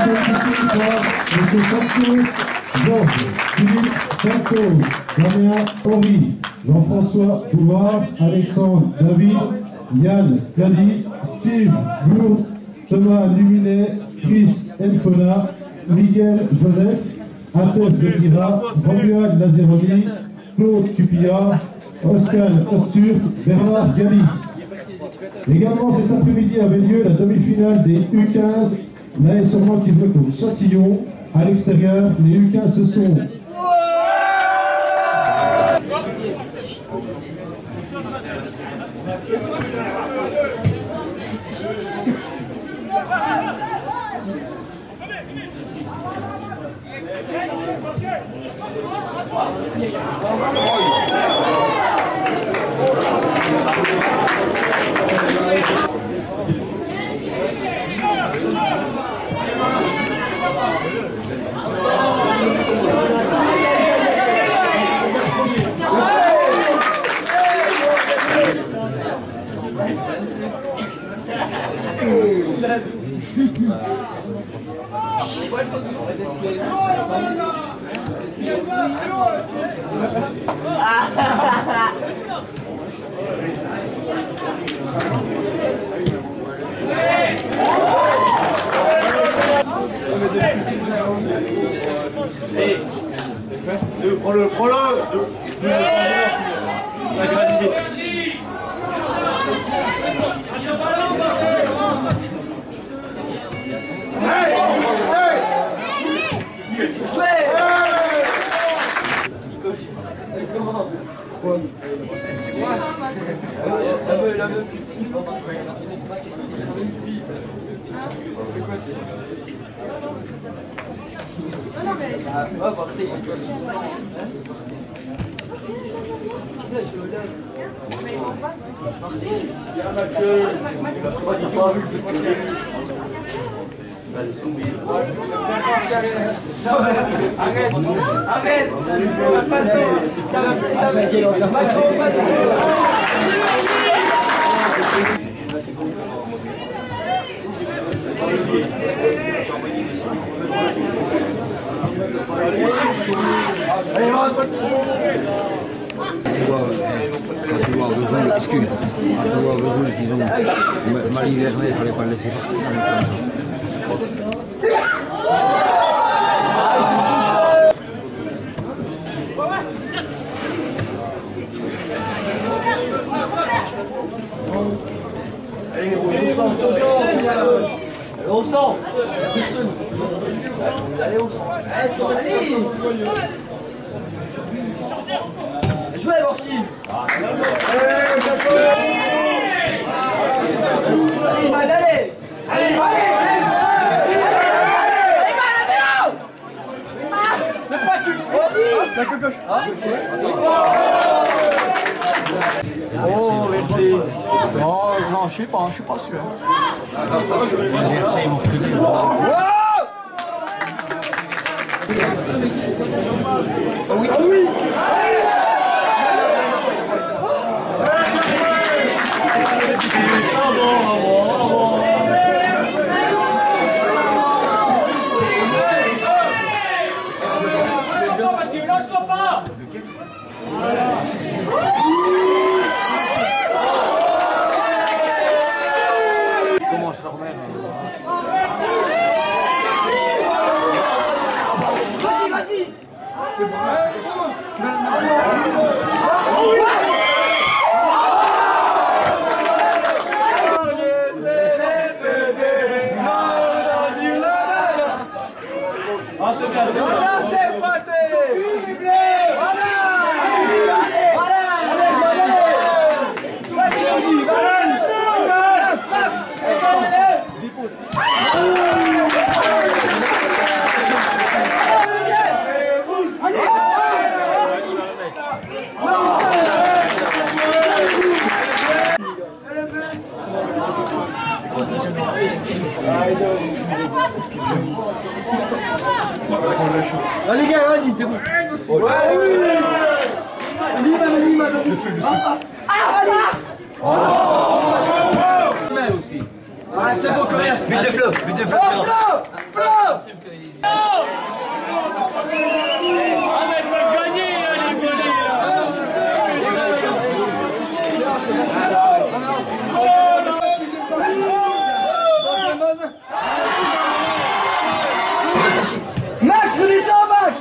M. Santos, Georges, Philippe Santos, Damien Henri, Jean-François Bouvard, Alexandre David, Yann Caddy, Steve Gourde, Thomas Luminet, Chris Elfona, Miguel Joseph, Atef Bekira, Romuald Lazeroni, Claude Cupillard, Oscar Ostur, Bernard Galli. Également cet après-midi avait lieu la demi-finale des U15, l'AS Orléans qui jouait contre Châtillon. À l'extérieur, les U15 se sont Prends-le. Arrête, ça va passer. Ça va dire. Quand tu vois Vesoul, excuse, quand tu vois Vesoul qu'ils ont mal hiverné, il ne fallait pas le laisser partir. Au centre. Personne. Allez au centre. Allez. Jouez, Borsi. Allez, Mad, allez. Allez, le pas tu. La queue gauche. Oh, merci. Non, je sais pas sûr. Ils vont reculer. Oui. Vas-y. Allez gars, vas-y, t'es bon. Vas-y. Ah, allez. Aussi. Ah, c'est bon, combien? But de Flo. But de Flo. Oh, Flo! Flo! Ah, mais ils peuvent gagner, les volets, là. Max, redescends, Max!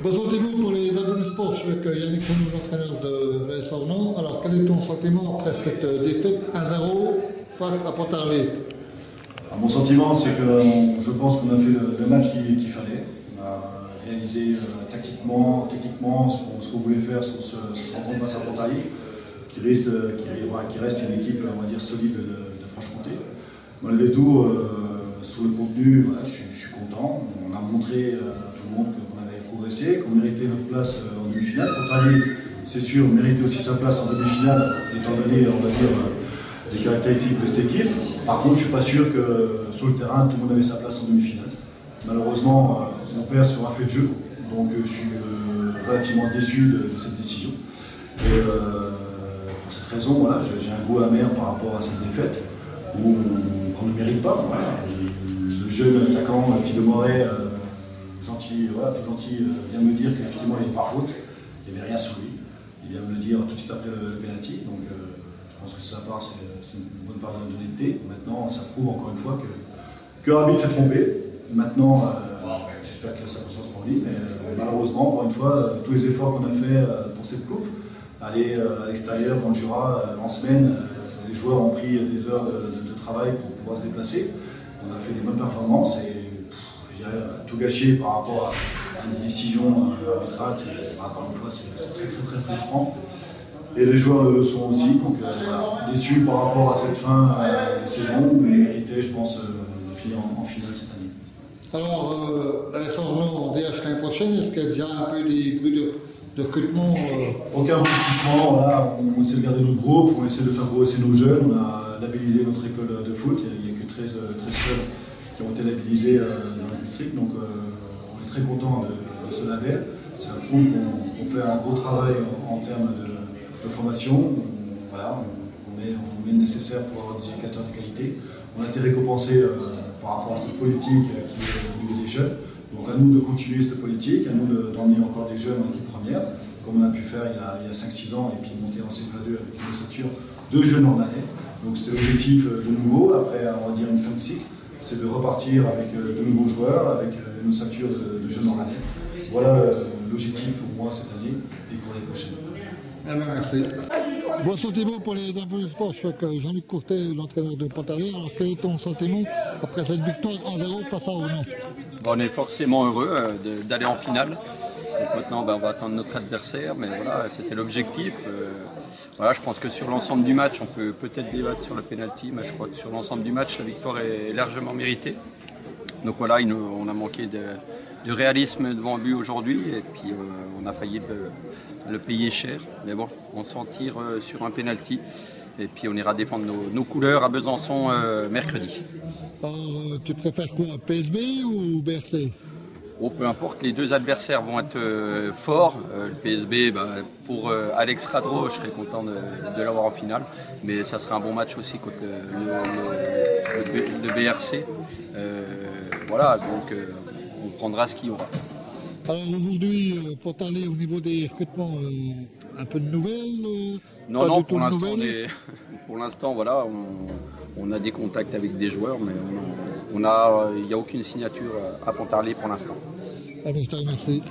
Ressentez-vous pour les adultes du sport, je suis avec Yannick Renaud, l'entraîneur de l'AS Ornans. Alors, quel est ton sentiment après cette défaite 1-0 face à Pontarlier? Mon sentiment, c'est que je pense qu'on a fait le match qu'il fallait. On a réalisé tactiquement, techniquement ce qu'on voulait faire sur cette rencontre face à Pontarlier, qui reste une équipe, on va dire, solide de Franche-Comté. Malgré tout, sur le contenu, voilà, je suis content. On a montré à tout le monde qu'on avait progressé, qu'on méritait notre place en demi-finale. Pontarlier, c'est sûr, méritait aussi sa place en demi-finale, étant donné, on va dire, les caractéristiques de cette équipe. Par contre, je ne suis pas sûr que sur le terrain, tout le monde avait sa place en demi-finale. Malheureusement, on perd sur un fait de jeu, donc je suis relativement déçu de cette décision. Et pour cette raison, voilà, j'ai un goût amer par rapport à cette défaite, qu'on ne mérite pas. Voilà. Le jeune attaquant, Pied de Moret, gentil, voilà, tout gentil, vient me dire qu'effectivement il n'est pas faute, il n'y avait rien sur lui. Il vient me le dire tout de suite après le penalty. Donc, je pense que sa part, c'est une bonne part d'honnêteté. Maintenant, ça prouve encore une fois que l'arbitre s'est trompé. Maintenant, j'espère qu'il a sa conscience pour lui, mais malheureusement, encore une fois, tous les efforts qu'on a fait pour cette coupe, aller à l'extérieur, dans le Jura, en semaine, les joueurs ont pris des heures de travail pour pouvoir se déplacer. On a fait des bonnes performances et je dirais tout gâché par rapport à une décision arbitrale. Encore une fois, c'est très frustrant. Et les joueurs le sont aussi, donc voilà, déçus par rapport à cette fin de saison, mais méritaient, je pense, de finir en finale cette année. Alors, l'AS Ornans en DH l'année prochaine, est-ce qu'il y a déjà un peu des bruits de recrutement Aucun recrutement, voilà, on essaie de garder notre groupe, on essaie de faire progresser nos jeunes, on a labellisé notre école de foot, il n'y a que 13 clubs qui ont été labellisés dans le district, donc on est très content de ce label. Ça prouve qu'on fait un gros travail en termes de formation. Voilà, on met le nécessaire pour avoir des éducateurs de qualité. On a été récompensé par rapport à cette politique qui est au niveau des jeunes. Donc à nous de continuer cette politique, à nous d'emmener encore des jeunes en équipe première, comme on a pu faire il y a 5-6 ans, et puis monter en CFA2 avec une ossature de jeunes en année. Donc c'est l'objectif de nouveau, après on va dire une fin de cycle, c'est de repartir avec de nouveaux joueurs, avec une ossature de jeunes en année. Voilà l'objectif pour moi cette année et pour les prochaines. Ah ben merci. Bon sentiment pour les infos du sport, je suis avec Jean-Luc Courtet, l'entraîneur de Pontarlier. Alors quel est ton sentiment après cette victoire 1-0 face à Ornans? On est forcément heureux d'aller en finale. Donc maintenant, on va attendre notre adversaire, mais voilà, c'était l'objectif. Voilà, je pense que sur l'ensemble du match, on peut peut-être débattre sur le penalty, mais je crois que sur l'ensemble du match, la victoire est largement méritée. Donc voilà, on a manqué de réalisme devant le but aujourd'hui, et puis on a failli le payer cher. Mais bon, on s'en tire sur un penalty, et puis on ira défendre nos couleurs à Besançon mercredi. Alors, tu préfères quoi, PSB ou BRC? Oh, peu importe, les deux adversaires vont être forts. Le PSB, pour Alex Radro, je serais content de l'avoir en finale. Mais ça sera un bon match aussi contre le BRC. Voilà, donc on prendra ce qu'il y aura. Alors aujourd'hui, pour t'aller au niveau des recrutements, un peu de nouvelles Non, pour l'instant, voilà, on a des contacts avec des joueurs, mais il n'y a aucune signature à Pontarlier pour l'instant. Allez, je te remercie.